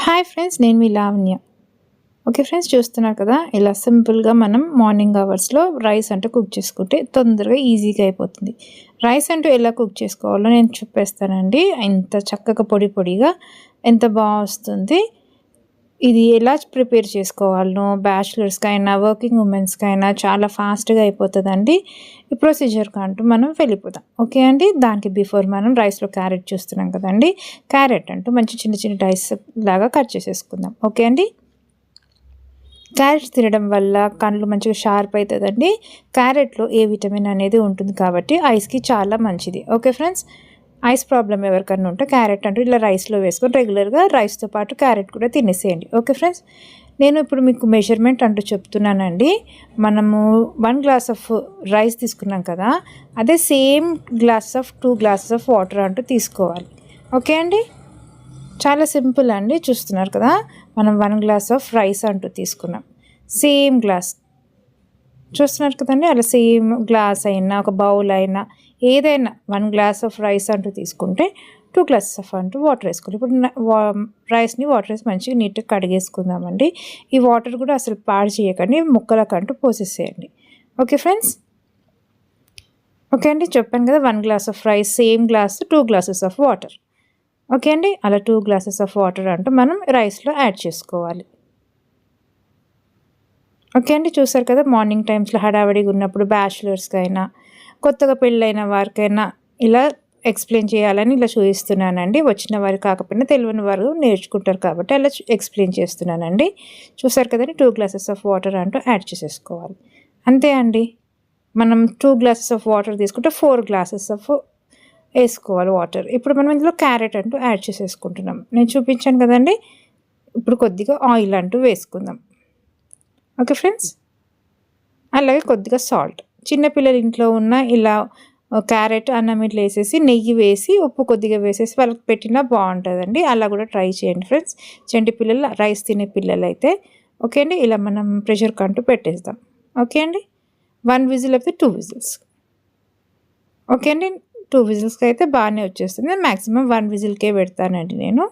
Hi friends, నేను మీ Lavanya. Okay friends, చూస్తున్నారు కదా ఇలా సింపుల్గా మనం మార్నింగ్ అవర్స్లో రైస్ అంటే కుక్ చేసుకుంటే తొందరగా ఈజీగా అయిపోతుంది. రైస్ అంటూ ఎలా కుక్ చేసుకోవాలో నేను చెప్పేస్తానండి. ఎంత చక్కగా పొడి పొడిగా ఎంత బాగా వస్తుంది. ఇది ఎలా ప్రిపేర్ చేసుకోవాలనో బ్యాచిలర్స్కైనా వర్కింగ్ ఉమెన్స్కైనా చాలా ఫాస్ట్గా అయిపోతుందండి. ఈ ప్రొసీజర్కి అంటూ మనం వెళ్ళిపోతాం. ఓకే అండి, దానికి బిఫోర్ మనం రైస్లో క్యారెట్ చూస్తున్నాం కదండి. క్యారెట్ అంటూ మంచి చిన్న చిన్న డైస్ లాగా కట్ చేసేసుకుందాం. ఓకే అండి, క్యారెట్ తినడం వల్ల కళ్ళు మంచిగా షార్ప్ అవుతుందండి. క్యారెట్లో ఏ విటమిన్ అనేది ఉంటుంది కాబట్టి ఐస్కి చాలా మంచిది. ఓకే ఫ్రెండ్స్, ఐస్ ప్రాబ్లం ఎవరికన్నా ఉంటే క్యారెట్ అంటూ ఇలా రైస్లో వేసుకొని రెగ్యులర్గా రైస్తో పాటు క్యారెట్ కూడా తినేసేయండి. ఓకే ఫ్రెండ్స్, నేను ఇప్పుడు మీకు మెజర్మెంట్ అంటూ చెప్తున్నానండి. మనము 1 గ్లాస్ ఆఫ్ రైస్ తీసుకున్నాం కదా, అదే same glass of 2 glasses of water అంటూ తీసుకోవాలి. ఓకే అండి, చాలా సింపుల్ అండి. చూస్తున్నారు కదా, మనం 1 గ్లాస్ ఆఫ్ రైస్ అంటూ తీసుకున్నాం. సేమ్ గ్లాస్ చూస్తున్నారు కదండి, అలా సేమ్ గ్లాస్ అయినా ఒక బౌల్ అయినా ఏదైనా 1 గ్లాస్ ఆఫ్ రైస్ అంటూ తీసుకుంటే 2 గ్లాసెస్ ఆఫ్ అంటూ వాటర్ వేసుకోవాలి. ఇప్పుడు రైస్ని వాటర్ వేసి మంచిగా నీట్గా కడిగేసుకుందామండి. ఈ వాటర్ కూడా అసలు పాడు చేయకండి, ముక్కలకంటూ పోసేసేయండి. ఓకే ఫ్రెండ్స్, ఓకే అండి, చెప్పాను కదా 1 glass of rice same glass 2 glasses of water. Okay అండి, అలా 2 గ్లాసెస్ ఆఫ్ వాటర్ అంటూ మనం రైస్లో యాడ్ చేసుకోవాలి. ఓకే అండి, చూసారు కదా, మార్నింగ్ టైమ్స్లో హడావిడిగా ఉన్నప్పుడు బ్యాచిలర్స్కైనా కొత్తగా పెళ్ళైన వారికైనా ఇలా ఎక్స్ప్లెయిన్ చేయాలని ఇలా చూపిస్తున్నానండి. వచ్చిన వారు కాకపోయినా తెలియని వారు నేర్చుకుంటారు కాబట్టి అలా ఎక్స్ప్లెయిన్ చేస్తున్నానండి. చూసారు కదండి, 2 గ్లాసెస్ ఆఫ్ వాటర్ అంటూ యాడ్ చేసేసుకోవాలి. అంతే అండి, మనం 2 గ్లాసెస్ ఆఫ్ వాటర్ తీసుకుంటే 4 గ్లాసెస్ ఆఫ్ వేసుకోవాలి వాటర్. ఇప్పుడు మనం ఇందులో క్యారెట్ అంటూ యాడ్ చేసేసుకుంటున్నాం. నేను చూపించాను కదండి. ఇప్పుడు కొద్దిగా ఆయిల్ అంటూ వేసుకుందాం. ఓకే ఫ్రెండ్స్, అలాగే కొద్దిగా సాల్ట్. చిన్నపిల్లలు ఇంట్లో ఉన్న ఇలా క్యారెట్ అన్నం ఇట్లా వేసేసి నెయ్యి వేసి ఉప్పు కొద్దిగా వేసేసి వాళ్ళకి పెట్టినా బాగుంటుందండి. అలా కూడా ట్రై చేయండి ఫ్రెండ్స్. చంటి పిల్లలు రైస్ తినే పిల్లలు అయితే. ఓకే అండి, ఇలా మనం ప్రెషర్ కంటూ పెట్టేద్దాం. ఓకే అండి, 1 విజిల్ అయితే 2 విజిల్స్. ఓకే అండి, 2 విజిల్స్కి అయితే బాగానే వచ్చేస్తుంది. మ్యాక్సిమం 1 విజిల్కే పెడతానండి నేను.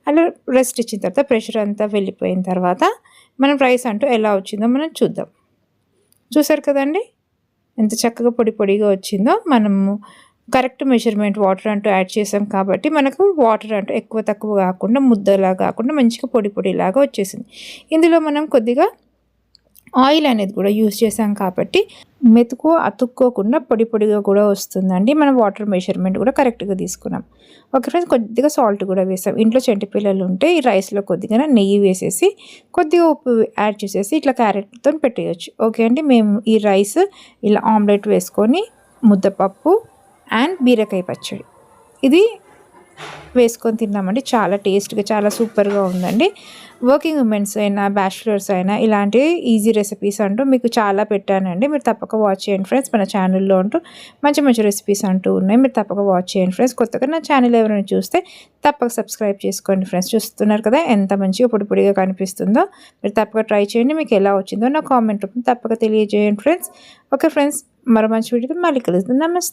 అలా రెస్ట్ ఇచ్చిన తర్వాత ప్రెషర్ అంతా వెళ్ళిపోయిన తర్వాత మనం రైస్ అంటూ ఎలా వచ్చిందో మనం చూద్దాం. చూసారు కదండి, ఎంత చక్కగా పొడి పొడిగా వచ్చిందో. మనము కరెక్ట్ మెజర్మెంట్ వాటర్ అంటూ యాడ్ చేసాం కాబట్టి మనకు వాటర్ అంటూ ఎక్కువ తక్కువ కాకుండా ముద్దలా కాకుండా మంచిగా పొడి పొడిలాగా వచ్చేసింది. ఇందులో మనం కొద్దిగా ఆయిల్ అనేది కూడా యూజ్ చేసాం కాబట్టి మెతుకు అతుక్కోకుండా పొడి పొడిగా కూడా వస్తుందండి. మనం వాటర్ మెజర్మెంట్ కూడా కరెక్ట్గా తీసుకున్నాం. ఓకే ఫ్రెండ్స్, కొద్దిగా సాల్ట్ కూడా వేసాం. ఇంట్లో చంటి పిల్లలు ఉంటే ఈ రైస్లో కొద్దిగా నెయ్యి వేసేసి కొద్దిగా ఉప్పు యాడ్ చేసేసి ఇట్లా క్యారెట్తో పెట్టేయచ్చు. ఓకే అండి, మేము ఈ రైస్ ఇలా ఆమ్లెట్ వేసుకొని ముద్దపప్పు అండ్ బీరకాయ పచ్చడి ఇది వేసుకొని తిన్నామండి. చాలా టేస్ట్గా చాలా సూపర్గా ఉందండి. వర్కింగ్ ఉమెన్స్ అయినా బ్యాచిలర్స్ అయినా ఇలాంటి ఈజీ రెసిపీస్ అంటూ మీకు చాలా పెట్టానండి. మీరు తప్పక వాచ్ చేయండి ఫ్రెండ్స్. మన ఛానల్లో అంటూ మంచి మంచి రెసిపీస్ అంటూ ఉన్నాయి. మీరు తప్పక వాచ్ చేయండి ఫ్రెండ్స్. కొత్తగా నా ఛానల్ ఎవరైనా చూస్తే తప్పక సబ్స్క్రైబ్ చేసుకోండి ఫ్రెండ్స్. చూస్తున్నారు కదా ఎంత మంచిగా పొడి పొడిగా కనిపిస్తుందో. మీరు తప్పక ట్రై చేయండి. మీకు ఎలా వచ్చిందో నా కామెంట్ రూపంలో తప్పక తెలియజేయండి ఫ్రెండ్స్. ఓకే ఫ్రెండ్స్, మరో మంచి వీడియోతో మళ్ళీ కలుద్దాం. నమస్తే.